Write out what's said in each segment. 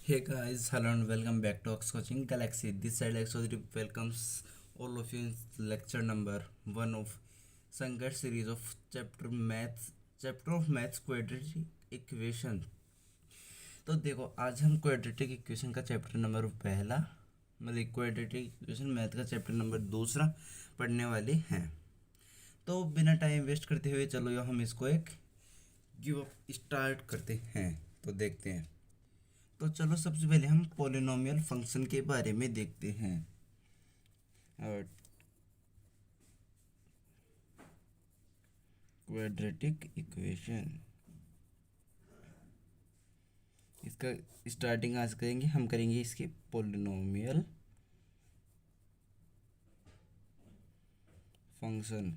Hey guys, hello and welcome back to Ox Coaching Galaxy. This side Exodri welcomes all of you in lecture number 1 of Sanghar series of chapter of maths quadratic equation. तो देखो आज हम quadratic equation का chapter number पहला मतलब quadratic equation math का chapter number दूसरा पढ़ने वाले हैं। तो बिना टाइम वेस्ट करते हुए चलो हम इसको एक गिव अप स्टार्ट करते हैं। तो देखते हैं। तो चलो सबसे पहले हम पॉलिनोमियल फंक्शन के बारे में देखते हैं। क्वाड्रेटिक इक्वेशन इसका स्टार्टिंग आज करेंगे, हम करेंगे इसके पॉलिनोमियल फंक्शन।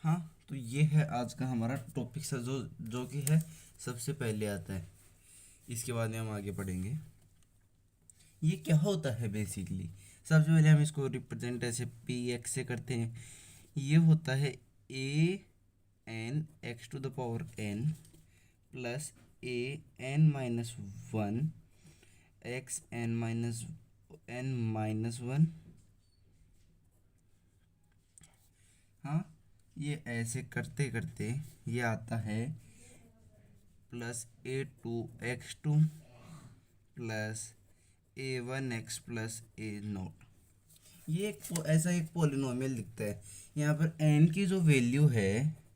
हाँ, तो ये है आज का हमारा टॉपिक सा जो कि है सबसे पहले आता है। इसके बाद में हम आगे पढ़ेंगे ये क्या होता है। बेसिकली सबसे पहले हम इसको रिप्रेजेंट ऐसे पी एक्स से करते हैं। ये होता है a n x to the power n plus a n minus one x n minus one. हाँ, ये ऐसे करते करते ये आता है plus a two x two plus a one x plus a naught. ये ऐसा एक पॉलिनोमियल दिखता है। यहाँ पर एन की जो वैल्यू है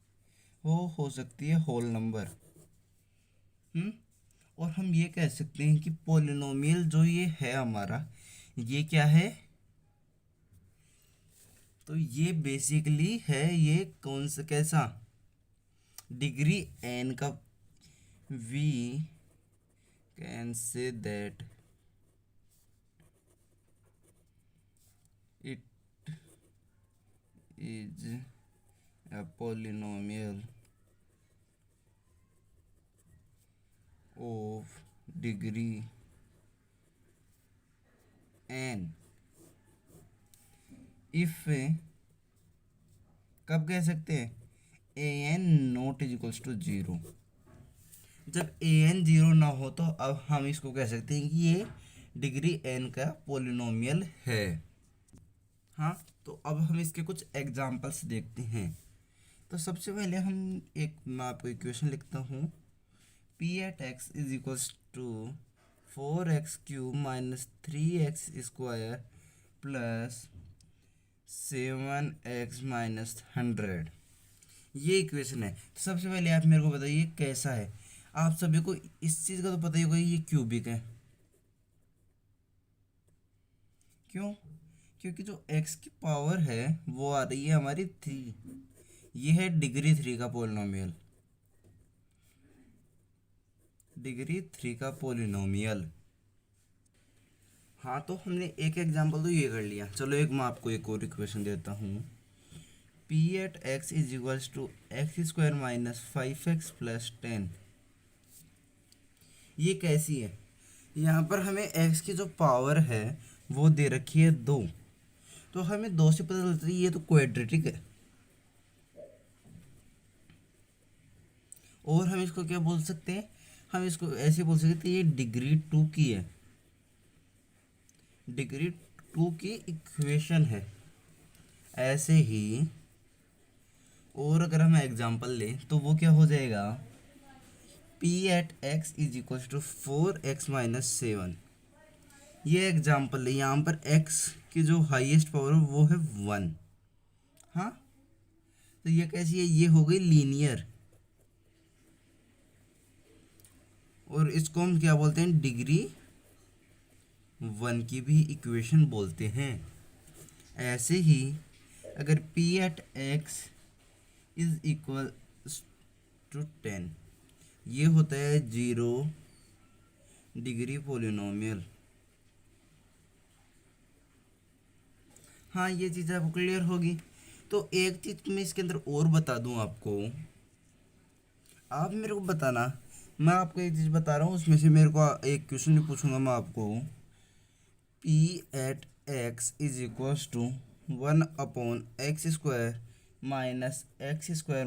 वो हो सकती है होल नंबर। और हम ये कह सकते हैं कि पॉलिनोमियल जो ये है हमारा, ये क्या है, तो ये बेसिकली है ये कौन सा कैसा डिग्री एन का। We can say that it is a polynomial of degree n if कब कह सकते हैं a n naught is equals to zero. जब ए एन जीरो ना हो तो अब हम इसको कह सकते हैं कि ये डिग्री एन का पोलिनोमियल है। हाँ, तो अब हम इसके कुछ एग्जांपल्स देखते हैं। तो सबसे पहले मैं आपको इक्वेशन लिखता हूँ। P at x is equals to 4x cube minus 3x square plus 7x minus 100। ये इक्वेशन है। तो सबसे पहले आप मेरे को बताइए कैसा है। आप सभी को इस चीज़ का तो पता ही होगा, ये क्यूबिक है। क्यों? क्योंकि जो x की पावर है वो आ रही है हमारी 3। ये है डिग्री 3 का पोलिनोमियल, डिग्री 3 का पोलिनोमियल। हाँ, तो हमने एक एग्जांपल तो ये कर लिया। चलो एक मैं आपको एक और इक्वेशन देता हूँ। P at x is equals to x square minus 5x plus 10। ये कैसी है? यहाँ पर हमें x की जो पावर है वो दे रखी है 2। तो हमें 2 से पता चलता है ये तो क्वाड्रेटिक है। और हम इसको क्या बोल सकते हैं? हम इसको ऐसे बोल सकते हैं ये डिग्री 2 की है, डिग्री 2 की इक्वेशन है। ऐसे ही और अगर हम एग्जांपल लें तो वो क्या हो जाएगा, p at x is equal to 4x minus 7। ये एग्जांपल है। यहाँ पर x की जो हाईएस्ट पावर है वो है 1। हाँ, तो ये कैसी है? ये हो गई लीनियर। और इसको हम क्या बोलते हैं? डिग्री 1 की भी इक्वेशन बोलते हैं। ऐसे ही अगर p at x is equal to 10, ये होता है 0 डिग्री पोलिनोमियल। हाँ, ये चीज़ आपको क्लियर होगी। तो एक चीज़ मैं इसके अंदर और बता दूं आपको, आप मेरे को बताना। मैं आपको एक चीज़ बता रहा हूँ, उसमें से मेरे को एक क्वेश्चन भी पूछूंगा मैं आपको। P at x is equals to 1 upon x square minus x square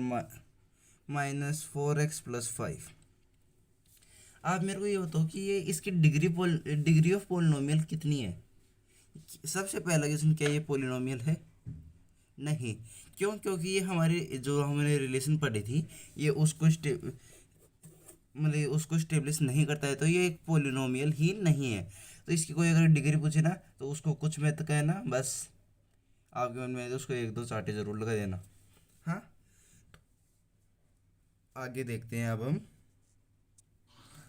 -4x+5। आप मेरे को ये बताओ कि ये इसकी डिग्री ऑफ पोलिनोमियल कितनी है। सबसे पहला क्वेश्चन, क्या ये पोलिनोमियल है? नहीं। क्यों? क्योंकि ये हमारे जो हमने रिलेशन पढ़ी थी, ये उसको स्टेब्लिश नहीं करता है, तो ये एक पोलिनोमियल ही नहीं है। तो इसकी कोई अगर डिग्री पूछे ना, तो उसको कुछ मत कहना, बस आपके मन में तो उसको एक दो चांटे जरूर लगा देना। हाँ, आगे देखते हैं अब हम।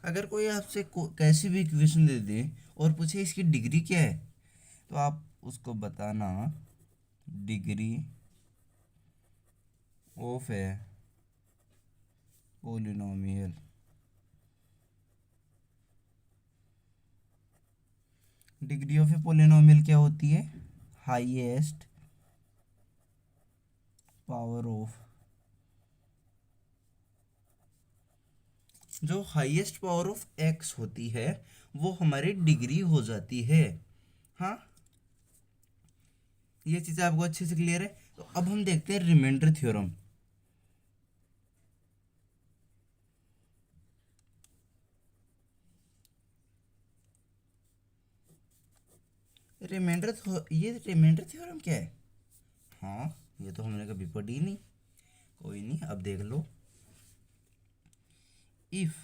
अगर कोई आपसे कैसी भी इक्वेशन दे दे और पूछे इसकी डिग्री क्या है, तो आप उसको बताना डिग्री ऑफ है polynomial. Degree of A polynomial क्या होती है? Highest power of. जो हाईएस्ट पावर ऑफ एक्स होती है वो हमारी डिग्री हो जाती है। हाँ, ये चीज़ आपको अच्छे से क्लियर है। तो अब हम देखते हैं रिमाइंडर थ्योरम। ये रिमाइंडर थ्योरम क्या है? हाँ, ये तो हमने कभी पढ़ी नहीं। कोई नहीं, अब देख लो। If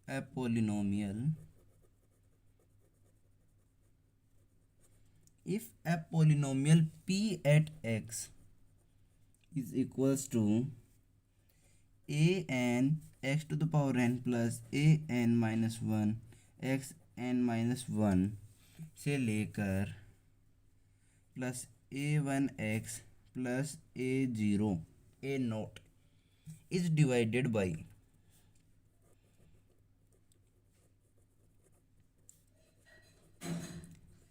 a polynomial p at x is equals to a n x to the power n plus a n minus 1 x n minus 1 से लेकर plus a1x plus a note is divided by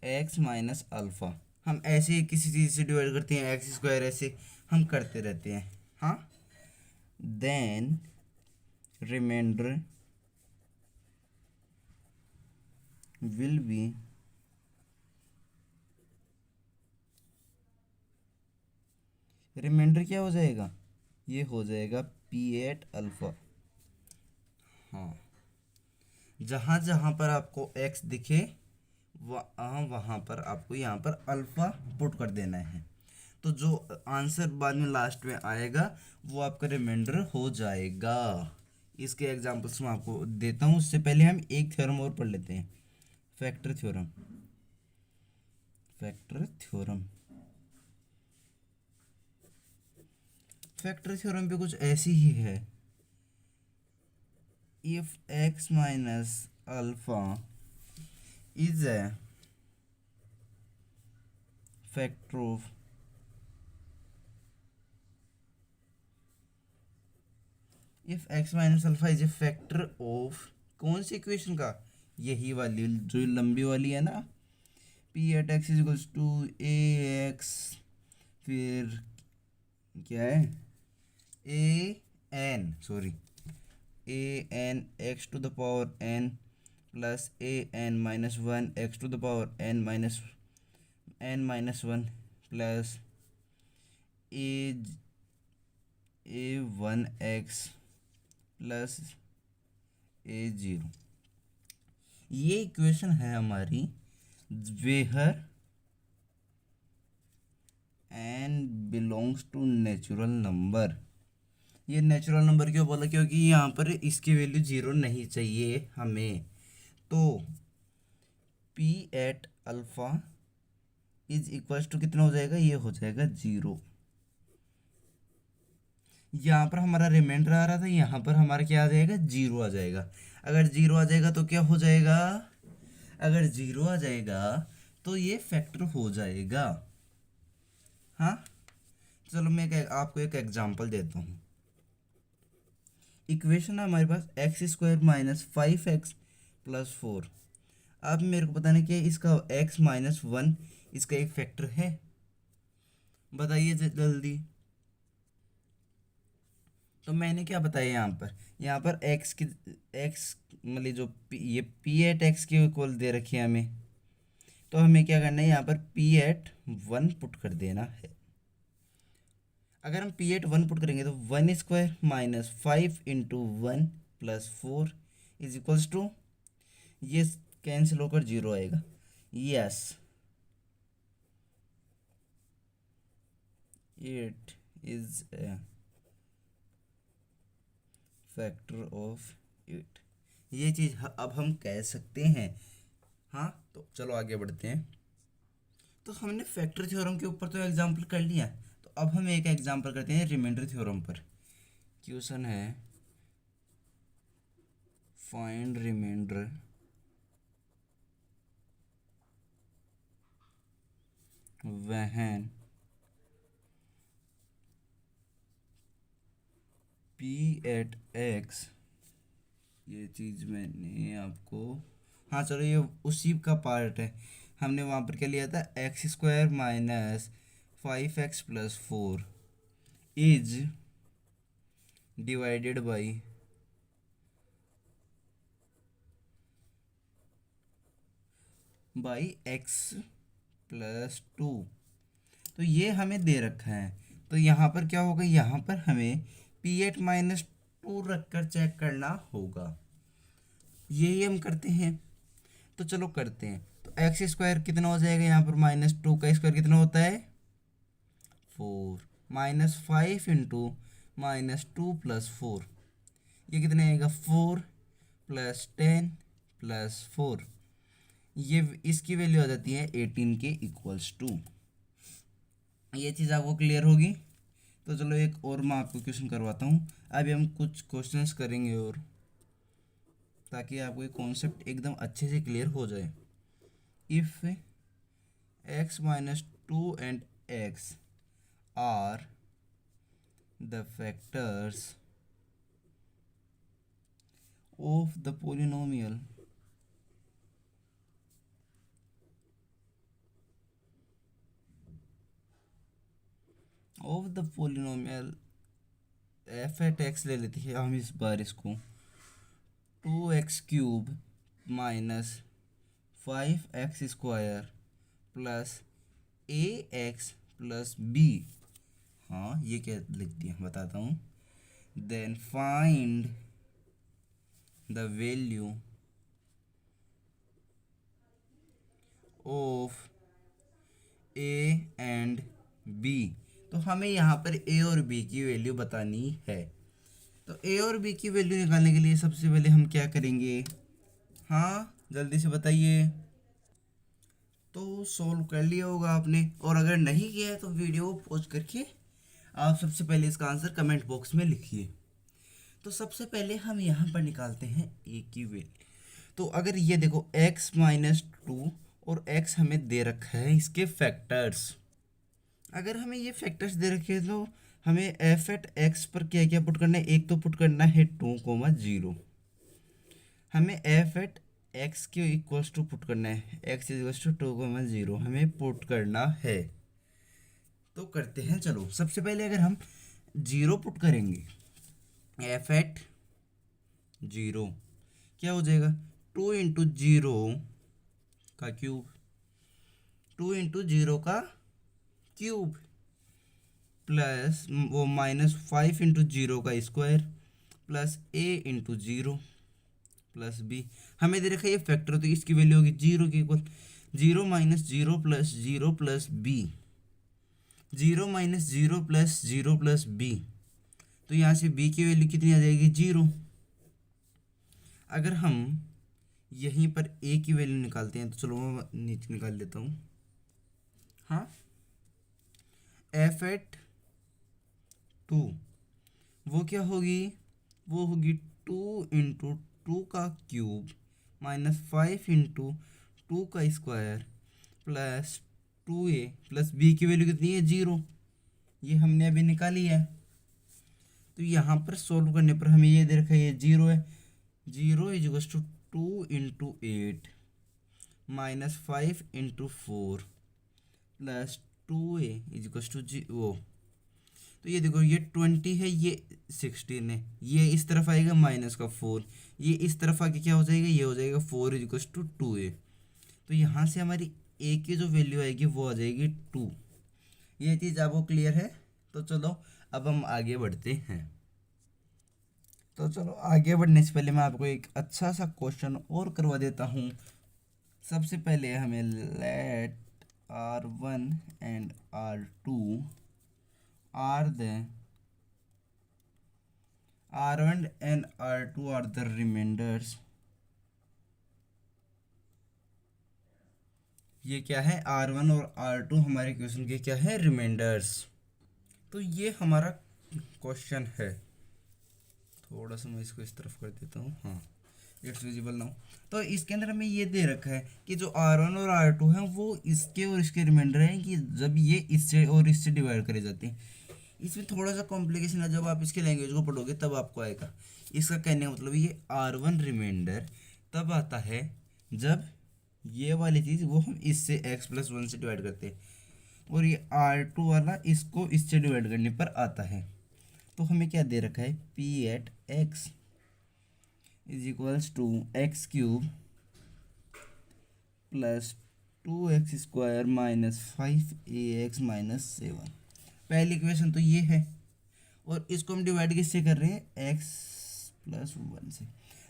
x minus alpha. हम ऐसे ही किसी चीज़ से divide करते हैं, x square, ऐसे हम करते रहते हैं। हाँ, then remainder will be remainder क्या हो जाएगा? ये हो जाएगा पी एट अल्फ़ा। हाँ, जहाँ जहाँ पर आपको एक्स दिखे वहाँ पर आपको यहाँ पर अल्फ़ा पुट कर देना है। तो जो आंसर बाद में लास्ट में आएगा वो आपका रिमाइंडर हो जाएगा। इसके एग्जांपल्स मैं आपको देता हूँ। उससे पहले हम एक थ्योरम और पढ़ लेते हैं, फैक्टर थ्योरम। फैक्टर थ्योरम भी कुछ ऐसी ही है। If x minus alpha is a factor of if x minus alpha is a factor of कौन सी इक्वेशन का? यही वाली जो लंबी वाली है ना, p at x is equals to a x, फिर क्या है, a n x to the power n plus a n minus one x to the power n minus one plus a one x plus a0। ये equation है हमारी where n belongs to natural number. ये natural number क्यों बोला? क्योंकि यहाँ पर इसकी वैल्यू 0 नहीं चाहिए हमें। तो p एट अल्फ़ा इज इक्वल्स टू कितना हो जाएगा? ये हो जाएगा 0। यहाँ पर हमारा रिमाइंडर आ रहा था, यहाँ पर हमारा क्या आ जाएगा? 0 आ जाएगा। अगर 0 आ जाएगा तो क्या हो जाएगा? अगर 0 आ जाएगा तो ये फैक्टर हो जाएगा। हाँ, चलो मैं आपको एक एग्जांपल देता हूँ। इक्वेशन है हमारे पास x square minus 5x plus 4। अब मेरे को बताना कि इसका x माइनस 1 इसका एक फैक्टर है। बताइए जल्दी। तो मैंने क्या बताया यहाँ पर x मतलब जो ये p एट एक्स के इक्वल दे रखी है हमें, तो हमें क्या करना है? यहाँ पर p एट 1 पुट कर देना है। अगर हम पी एट वन पुट करेंगे तो 1² माइनस 5 × 1 + 4 इज इक्वल्स टू, ये कैंसिल होकर 0 आएगा। Yes, it is a factor of 8। ये चीज़ अब हम कह सकते हैं। हाँ, तो चलो आगे बढ़ते हैं। तो हमने फैक्टर थ्योरम के ऊपर तो एग्जाम्पल कर लिया, तो अब हम एक एग्जाम्पल करते हैं रिमाइंडर थ्योरम पर। क्वेश्चन है find remainder when p at x. ये चीज़ मैंने आपको, हाँ चलो ये उसी का पार्ट है। हमने वहाँ पर क्या लिया था, x² minus 5x + 4 is divided by x + 2। तो ये हमें दे रखा है, तो यहाँ पर क्या होगा, यहाँ पर हमें P8 - 2 रख कर चेक करना होगा। यही हम करते हैं, तो चलो करते हैं। तो x² कितना हो जाएगा, यहाँ पर -2 का स्क्वायर कितना होता है 4, -5 × -2 + 4, ये कितना आएगा 4 + 10 + 4, ये इसकी वैल्यू आ जाती है 18 के इक्वल्स टू। ये चीज़ आपको क्लियर होगी। तो चलो एक और मैं आपको क्वेश्चन करवाता हूँ। अभी हम कुछ क्वेश्चंस करेंगे और, ताकि आपको ये कॉन्सेप्ट एकदम अच्छे से क्लियर हो जाए। If x - 2 and x are the factors of the polynomial f at x ले लेते हैं हम इस बार इसको, 2x³ minus 5x² plus ax + b। हाँ, ये क्या लिखती है बताता हूँ। Then find the value of a and b। तो हमें यहाँ पर a और b की वैल्यू बतानी है। तो a और b की वैल्यू निकालने के लिए सबसे पहले हम क्या करेंगे, हाँ जल्दी से बताइए। तो सॉल्व कर लिया होगा आपने, और अगर नहीं किया है तो वीडियो पॉज करके आप सबसे पहले इसका आंसर कमेंट बॉक्स में लिखिए। तो सबसे पहले हम यहाँ पर निकालते हैं a की वैल्यू। तो अगर ये देखो x - 2 और x हमें दे रखा है इसके फैक्टर्स। अगर हमें ये फैक्टर्स दे रखे हैं तो हमें f एट x पर क्या क्या पुट करना है, एक तो पुट करना है 2, 0। हमें f एट x के इक्वल्स टू पुट करना है, x = 2, 0 हमें पुट करना है। तो करते हैं, चलो सबसे पहले अगर हम 0 पुट करेंगे, f एट 0 क्या हो जाएगा, 2 × 0 का क्यूब, 2 × 0 का क्यूब प्लस वो -5 × 0 का square plus a × 0 plus b। हमें दे रखा है ये फैक्टर, तो इसकी वैल्यू होगी 0 के इक्वल, 0 - 0 + 0 + b, 0 - 0 + 0 + b। तो यहाँ से b की वैल्यू कितनी आ जाएगी 0। अगर हम यहीं पर a की वैल्यू निकालते हैं, तो चलो मैं नीचे निकाल लेता हूँ। हाँ, f एट 2 वो क्या होगी, वो होगी 2 × 2 का क्यूब -5 × 2 का square plus 2a plus b की वैल्यू कितनी है 0। ये हमने अभी निकाली है। तो यहाँ पर सॉल्व करने पर हमें ये दे रखा है ये 0 है, 0 = 2 × 8 -5 × 4 प्लस 2a = वो। तो ये देखो ये 20 है, ये 16 है, ये इस तरफ आएगा -4, ये इस तरफ आके क्या हो जाएगा, ये हो जाएगा 4 = 2a। तो यहाँ से हमारी a की जो वैल्यू आएगी वो आ जाएगी 2। ये चीज़ आपको क्लियर है। तो चलो अब हम आगे बढ़ते हैं। तो चलो आगे बढ़ने से पहले मैं आपको एक अच्छा सा क्वेश्चन और करवा देता हूँ। सबसे पहले हमें let R1 and R2 are the R1 and R2 are the remainders। ये क्या है, R1 और R2 हमारे क्वेश्चन के क्या है, रिमाइंडर्स। तो ये हमारा क्वेश्चन है। थोड़ा सा मैं इसको इस तरफ कर देता हूँ, हाँ इट्स विजिबल नाउ। तो इसके अंदर हमें ये दे रखा है कि जो R1 और R2 हैं वो इसके और इसके रिमाइंडर हैं कि जब ये इससे और इससे डिवाइड करे जाते हैं। इसमें थोड़ा सा कॉम्प्लिकेशन है, जब आप इसके लैंग्वेज को पढ़ोगे तब आपको आएगा। इसका कहने का मतलब ये R1 रिमाइंडर तब आता है जब ये वाली चीज़ वो हम इससे x+1 से डिवाइड करते हैं, और ये R2 वाला इसको इससे डिवाइड करने पर आता है। तो हमें क्या दे रखा है, P@x is equals to x³ plus 2x² minus 5ax-7। पहली इक्वेशन तो ये है, और इसको हम डिवाइड किससे कर रहे हैं, x+1 से।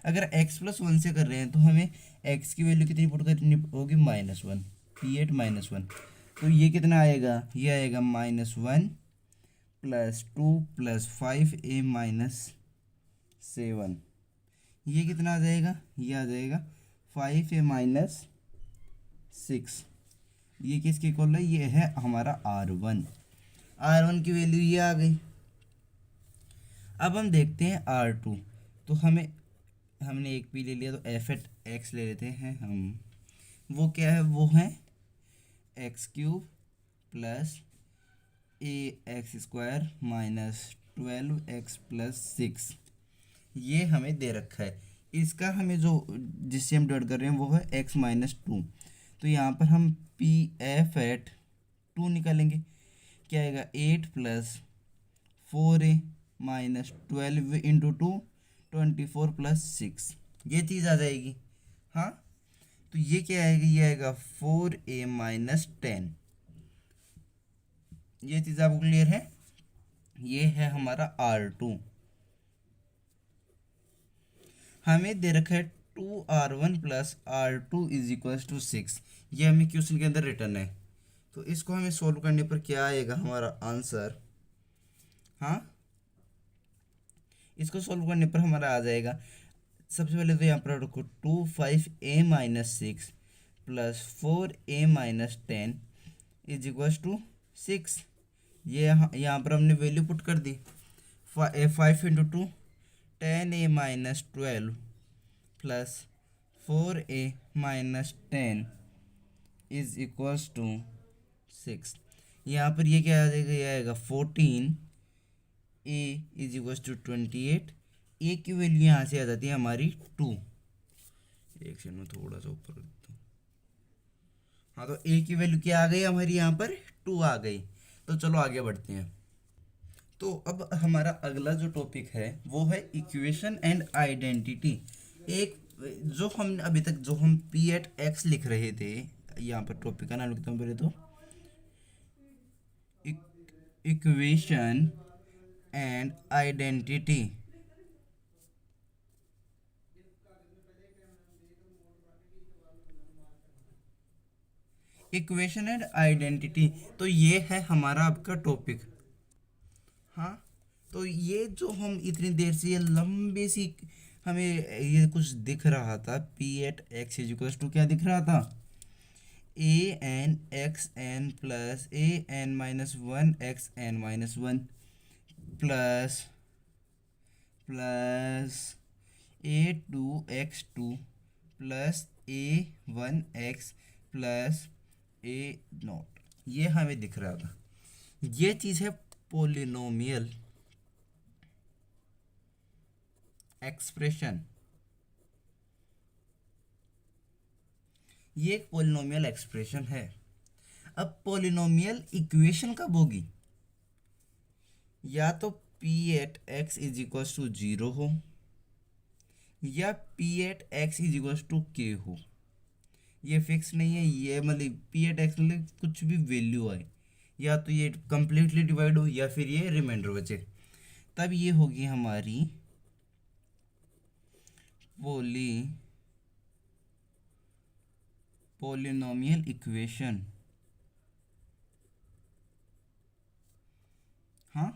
अगर x+1 से कर रहे हैं तो हमें x की वैल्यू कितनी पुट करनी होगी, -1, P8-1। तो ये कितना आएगा, ये आएगा -1 प्लस 2 प्लस 5a-7। ये कितना आ जाएगा, ये आ जाएगा 5a-6। ये किसके इक्वल है, ये है हमारा R1 की वैल्यू ये आ गई। अब हम देखते हैं R2। तो हमने एक पी ले लिया, तो f@x ले लेते हैं हम। वो क्या है, वो है x³ plus ax² minus 12x+6। ये हमें दे रखा है। इसका हमें जो जिससे हम डिवाइड कर रहे हैं वो है x-2। तो यहाँ पर हम P(f)(2) निकालेंगे। क्या आएगा, 8 plus 4a minus 12 into 2 24 plus 6, ये चीज़ आ जाएगी। हाँ, तो ये क्या आएगा, ये आएगा 4a-10। ये चीज़ आपको क्लियर है। ये है हमारा R2। हमें दे रखा है 2R1 plus R2 is equals to 6। ये हमें क्वेश्चन के अंदर रिटर्न है। तो इसको हमें सोल्व करने पर क्या आएगा हमारा आंसर, हाँ इसको सोल्व करने पर हमारा आ जाएगा। सबसे पहले तो यहाँ पर रखो 2 5a-6 plus 4a-10 is equals to 6। ये यहाँ पर हमने वैल्यू पुट कर दी। 5 into 2 10a-12 plus 4a-10 is equals to 6। यहाँ पर ये क्या आ जाएगा, ये आएगा 14। a is equals to 28। a की वैल्यू यहाँ से आ जाती है हमारी 2। एक सेकंड में थोड़ा सा ऊपर कर देता हूँ। हाँ, तो a की वैल्यू क्या आ गई हमारी, यहाँ पर 2 आ गई। तो चलो आगे बढ़ते हैं। तो अब हमारा अगला जो टॉपिक है वो है इक्वेशन एंड आइडेंटिटी। एक जो हम अभी तक जो हम P@x लिख रहे थे, यहाँ पर टॉपिक का नाम लिखता हूँ पहले तो, equation and identity. Equation and identity, तो ये है हमारा आपका टॉपिक। हाँ, तो ये जो हम इतनी देर से ये लंबी सी हमें ये कुछ दिख रहा था, P@x इक्वल्स टू क्या दिख रहा था, an(xn) plus an-1 plus a2x2 plus a1x plus a0, ये हमें दिख रहा था। ये चीज़ है पोलिनोमियल एक्सप्रेशन। ये एक पोलिनोमियल एक्सप्रेशन है। अब पोलिनोमियल इक्वेशन कब होगी, या तो P@x इज इक्वल्स टू 0 हो, या P@x is equals to k हो। ये फिक्स नहीं है, ये मतलब P@x मतलब कुछ भी वैल्यू आए, या तो ये कंप्लीटली डिवाइड हो या फिर ये रिमाइंडर बचे, तब ये होगी हमारी पोलिनोमियल इक्वेशन। हाँ,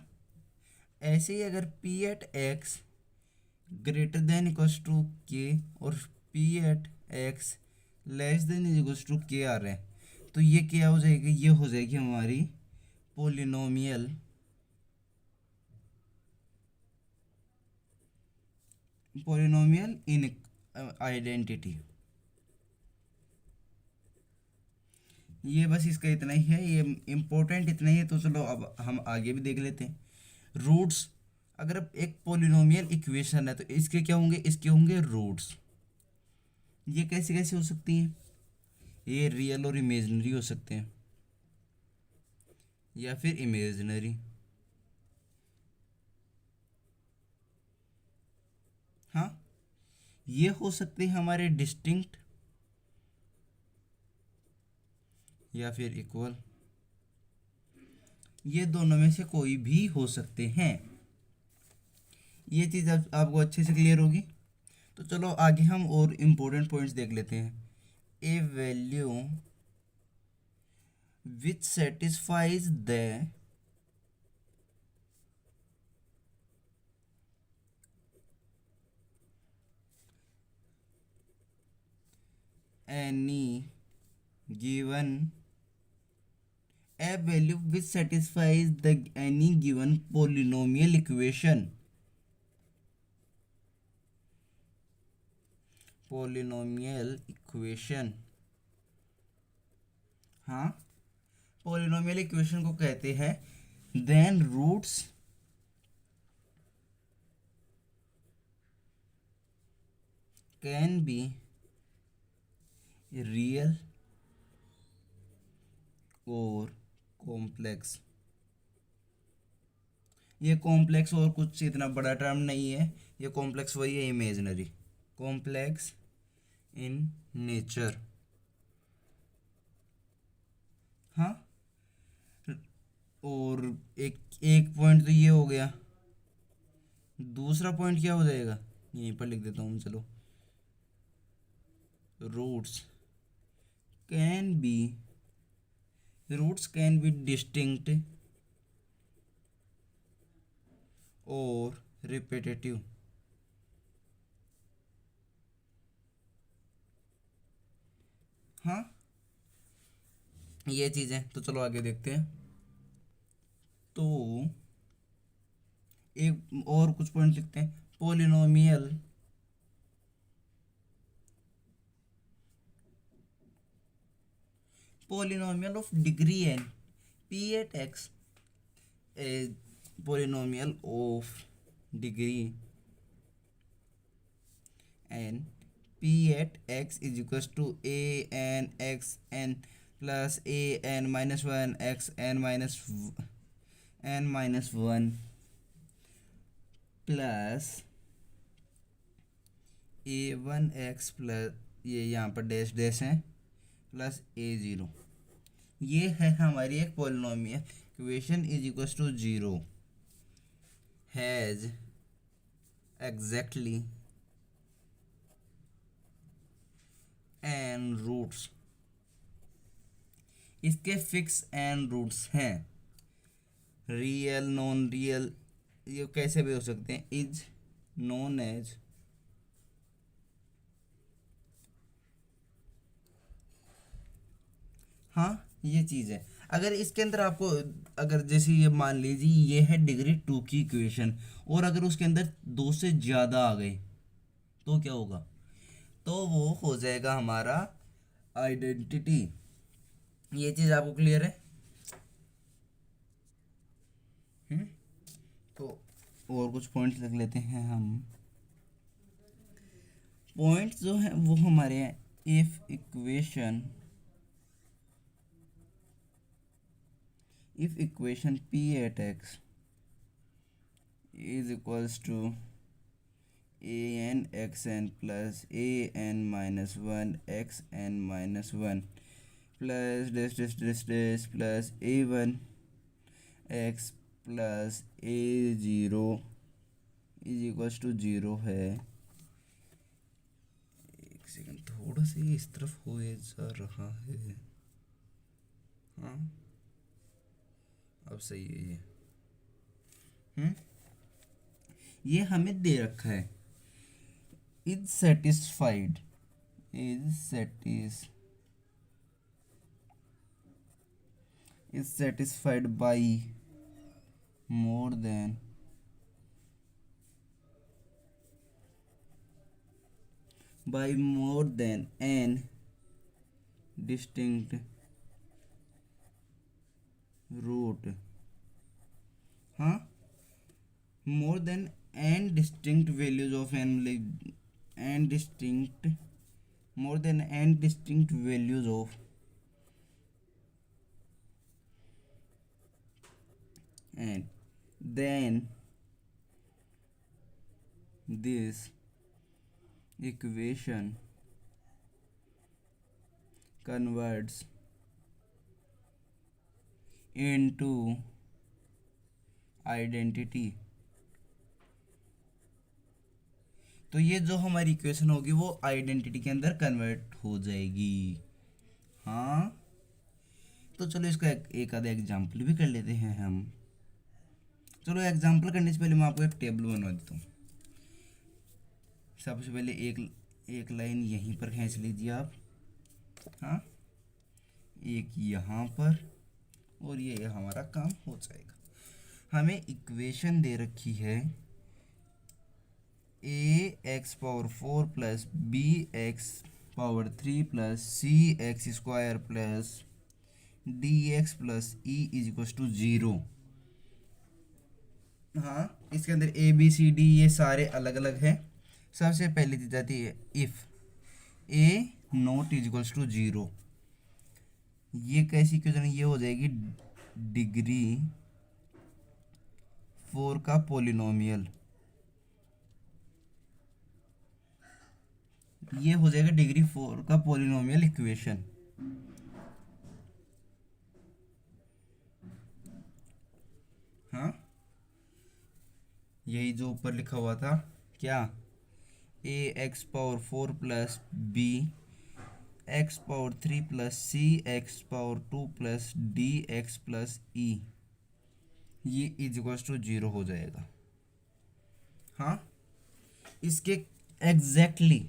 ऐसे ही अगर p at x greater than equals to k और p at x less than equals to k आ रहे हैं, तो ये क्या हो जाएगी, ये हो जाएगी हमारी पोलिनोमियल इन आइडेंटिटी। ये बस इसका इतना ही है, ये इम्पोर्टेंट इतना ही है। तो चलो अब हम आगे भी देख लेते हैं। रूट्स, अगर अब एक पोलिनोमियल इक्वेशन है तो इसके क्या होंगे, इसके होंगे रूट्स। ये कैसे कैसे हो सकती हैं, ये रियल और इमेजिनरी हो सकते हैं या फिर इमेजिनरी। हाँ, ये हो सकते हैं हमारे डिस्टिंक्ट या फिर इक्वल, ये दोनों में से कोई भी हो सकते हैं। ये चीज़ आपको अच्छे से क्लियर होगी। तो चलो आगे हम और इम्पोर्टेंट पॉइंट्स देख लेते हैं। A value which satisfies the any given a value which satisfies the any given polynomial equation, हाँ, पोलिनोमियल इक्वेशन को कहते हैं then roots can be real और कॉम्प्लेक्स। ये कॉम्प्लेक्स और कुछ इतना बड़ा टर्म नहीं है, ये कॉम्प्लेक्स वही है इमेजिनरी, कॉम्प्लेक्स इन नेचर। हाँ, और एक एक पॉइंट तो ये हो गया। दूसरा पॉइंट क्या हो जाएगा, यहीं पर लिख देता हूँ चलो। रूट्स कैन बी डिस्टिंक्ट और रिपीटेटिव। हाँ, ये चीज़ें तो चलो आगे देखते हैं। तो एक और कुछ पॉइंट लिखते हैं। Polynomial of degree n p at x, a polynomial of degree n p at x is equals to a n x n plus a n minus one x n minus one plus a one x plus, ये यहाँ पर dash dash है, plus a zero. ये है हमारी एक polynomial equation is equals to zero has exactly n roots. इसके fix n roots हैं, रियल नॉन रियल, ये कैसे भी हो सकते हैं। इज नोन एज हाँ, ये चीज़ है। अगर इसके अंदर आपको, अगर जैसे ये मान लीजिए ये है डिग्री टू की इक्वेशन, और अगर उसके अंदर दो से ज़्यादा आ गए तो क्या होगा, तो वो हो जाएगा हमारा आइडेंटिटी। ये चीज़ आपको क्लियर है। तो और कुछ पॉइंट्स लिख लेते हैं हम। पॉइंट्स जो हैं वो हमारे हैं, if equation p at x is equals to a n x n plus a n minus 1 x n minus 1 plus this plus a1 x plus A0 is equals to 0 है। एक सेकंड, थोड़ा सा ये इस तरफ हो जा रहा है। हाँ, अब सही है ये। ये हमें दे रखा है is satisfied, is satisfied by more than an distinct root। हाँ, more than n distinct values of n distinct more than n distinct values of and then this equation converts into identity. तो ये जो हमारी equation होगी वो identity के अंदर convert हो जाएगी। हाँ, तो चलो इसका एक आधा एग्जाम्पल भी कर लेते हैं हम। चलो एग्जाम्पल करने से पहले मैं आपको एक टेबल बनवा देता हूँ। सबसे पहले एक लाइन यहीं पर खींच लीजिए आप। हाँ, एक यहाँ पर, और ये हमारा काम हो जाएगा। हमें इक्वेशन दे रखी है ax⁴ plus bx⁴ plus cx² plus dx plus e is equal to 0। हाँ, इसके अंदर a b c d ये सारे अलग अलग हैं। सबसे पहले दी जाती है if a is equal to 0। ये कैसी इक्वेशन, ये हो जाएगी डिग्री 4 का पोलिनोमियल। ये हो जाएगा डिग्री 4 का पोलिनोमियल इक्वेशन। हाँ, यही जो ऊपर लिखा हुआ था, क्या, ax⁴ plus bx⁴ plus cx⁴ plus dx plus e, ये इज इक्वल टू 0 हो जाएगा। हाँ, इसके एग्जैक्टली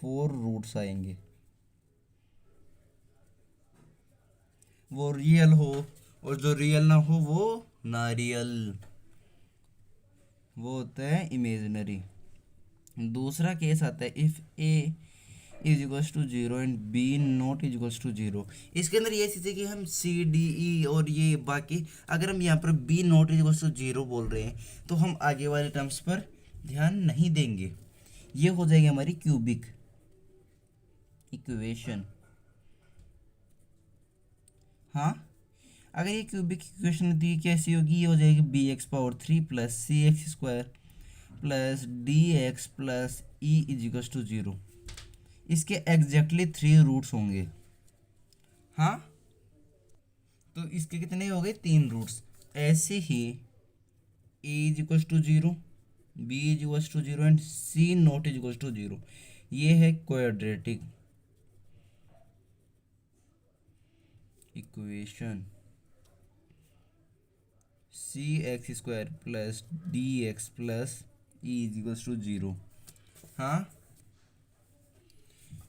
4 रूट्स आएंगे। वो रियल हो और जो रियल ना हो वो नारियल, वो होता है इमेजिनरी। दूसरा केस आता है if a is equals to 0 and b not is equals to 0। इसके अंदर ये चीज़ है कि हम c d e और ये बाकी, अगर हम यहाँ पर b not is equals to 0 बोल रहे हैं तो हम आगे वाले टर्म्स पर ध्यान नहीं देंगे। ये हो जाएगी हमारी क्यूबिक इक्वेशन। हाँ, अगर ये क्यूबिक इक्वेशन दी कैसी होगी, ये हो जाएगी bx⁴ plus cx² plus dx plus e is equals to 0। इसके एग्जैक्टली 3 रूट्स होंगे। हाँ, तो इसके कितने हो गए, 3 रूट्स। ऐसे ही a is equals to 0, b is equals to 0 and c not is equals to 0। ये है quadratic equation cx² plus dx plus e is equals to 0। हाँ,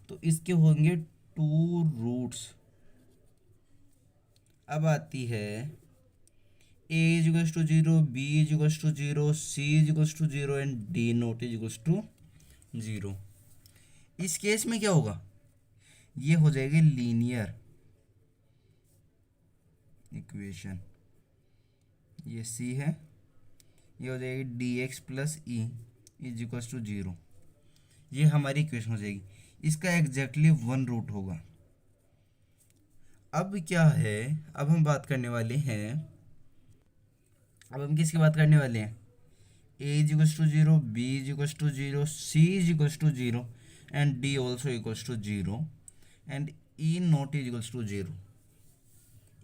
तो इसके होंगे 2 रूट्स। अब आती है a is equals to 0, b is equals to 0, c is equals to 0 and d not is equals to 0। इस केस में क्या होगा, ये हो जाएगी लीनियर इक्वेशन। ये c है, ये हो जाएगी dx plus e is equals to 0। ये हमारी इक्वेशन हो जाएगी। इसका एग्जैक्टली 1 रूट होगा। अब क्या है, अब हम बात करने वाले हैं, अब हम किसकी बात करने वाले हैं, a is equals to 0, b is equals to 0, c is equals to 0 and d also equals to 0 and e not is equals to 0।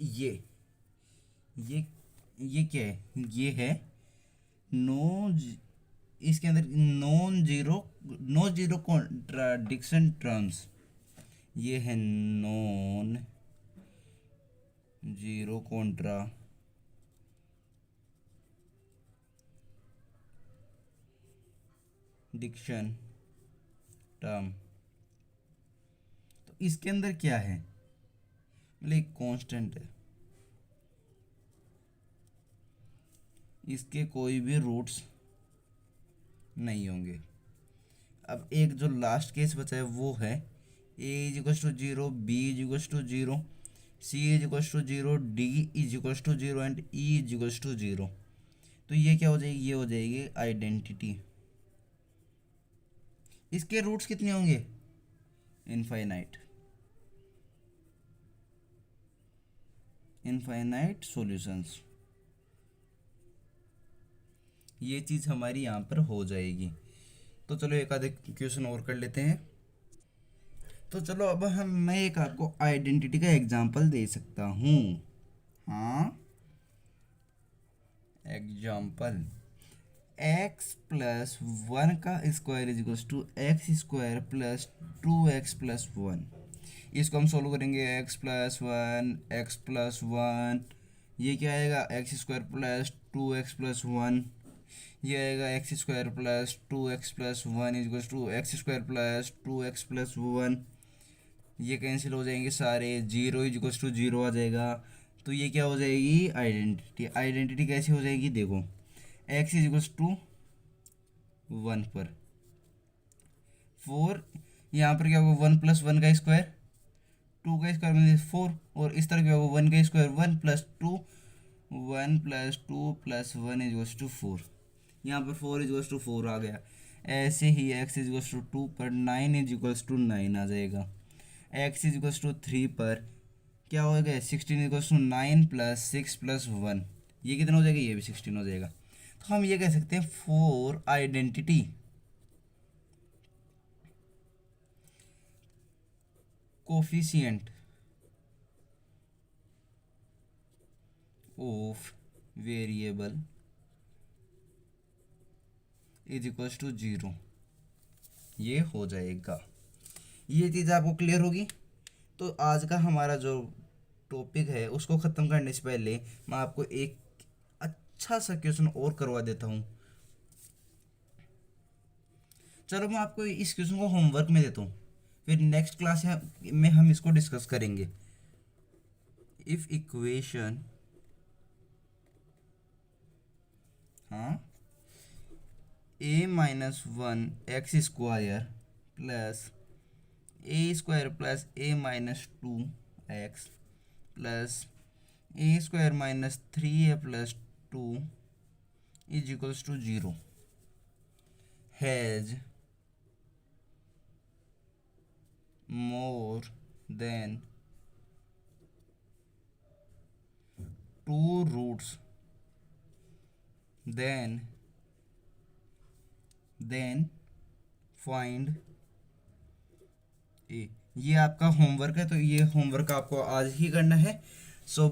ये ये ये क्या है? ये है नो, इसके अंदर नो जीरो कॉन्ट्राडिक्शन टर्म्स। ये है नॉन जीरो कॉन्ट्राडिक्शन टर्म। तो इसके अंदर क्या है? मतलब एक कांस्टेंट है, इसके कोई भी रूट्स नहीं होंगे। अब एक जो लास्ट केस बचा है वो है a is equal to zero, b is equal to zero, c is equal to zero, d is equal to zero and e is equal to zero. तो ये क्या हो जाएगी? ये हो जाएगी आइडेंटिटी। इसके रूट्स कितने होंगे? इनफाइनाइट। Infinite solutions. ये चीज़ हमारी यहाँ पर हो जाएगी। तो चलो एक आधे क्वेश्चन और कर लेते हैं। तो चलो अब मैं एक आपको आइडेंटिटी का एग्जांपल दे सकता हूँ। हाँ, एग्जांपल x प्लस वन का square is equal to x square plus 2x plus one. इसको हम सोल्व करेंगे। एक्स प्लस वन, ये क्या आएगा? X square plus 2x plus one. ये आएगा x square plus 2x plus one is equal to x square plus 2x plus one. ये cancel हो जाएंगे सारे, zero is equal to zero आ जाएगा। तो ये क्या हो जाएगी? आइडेंटिटी। आइडेंटिटी कैसे हो जाएगी? देखो, x is equal to one पर फोर, यहाँ पर क्या होगा? वन प्लस वन का स्क्वायर, टू का स्क्वायर मतलब फोर, और इस तरह क्या होगा? वन का square one plus two, one plus two plus one is equal to four. यहाँ पर four is equal to four आ गया। ऐसे ही x is equal to two पर nine is equal to nine आ जाएगा। X is equal to three पर क्या हो गया? Sixteen is equal to nine plus six plus one. ये कितना हो जाएगा? ये भी 16 हो जाएगा। तो हम ये कह सकते हैं for identity coefficient of variable is equal to zero. ये हो जाएगा। ये चीज़ आपको क्लियर होगी। तो आज का हमारा जो टॉपिक है उसको ख़त्म करने से पहले मैं आपको एक अच्छा सा क्वेश्चन और करवा देता हूँ। चलो मैं आपको इस क्वेश्चन को होमवर्क में देता हूँ, फिर नेक्स्ट क्लास में हम इसको डिस्कस करेंगे। इफ इक्वेशन, हाँ, a minus one x square plus a square plus a minus two x plus a square minus three a plus two is equals to zero has more than two roots, then find a। ये आपका homework है, तो ये homework आपको आज ही करना है। सो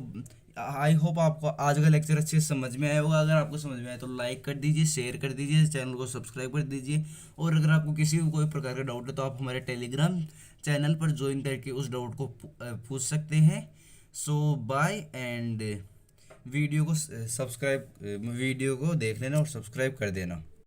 I hope आपको आज का लेक्चर अच्छे से समझ में आया होगा। अगर आपको समझ में आया तो लाइक कर दीजिए, शेयर कर दीजिए, चैनल को सब्सक्राइब कर दीजिए। और अगर आपको किसी भी कोई प्रकार का डाउट है तो आप हमारे टेलीग्राम चैनल पर ज्वाइन करके उस डाउट को पूछ सकते हैं। सो बाय एंड वीडियो को देख लेना और सब्सक्राइब कर देना।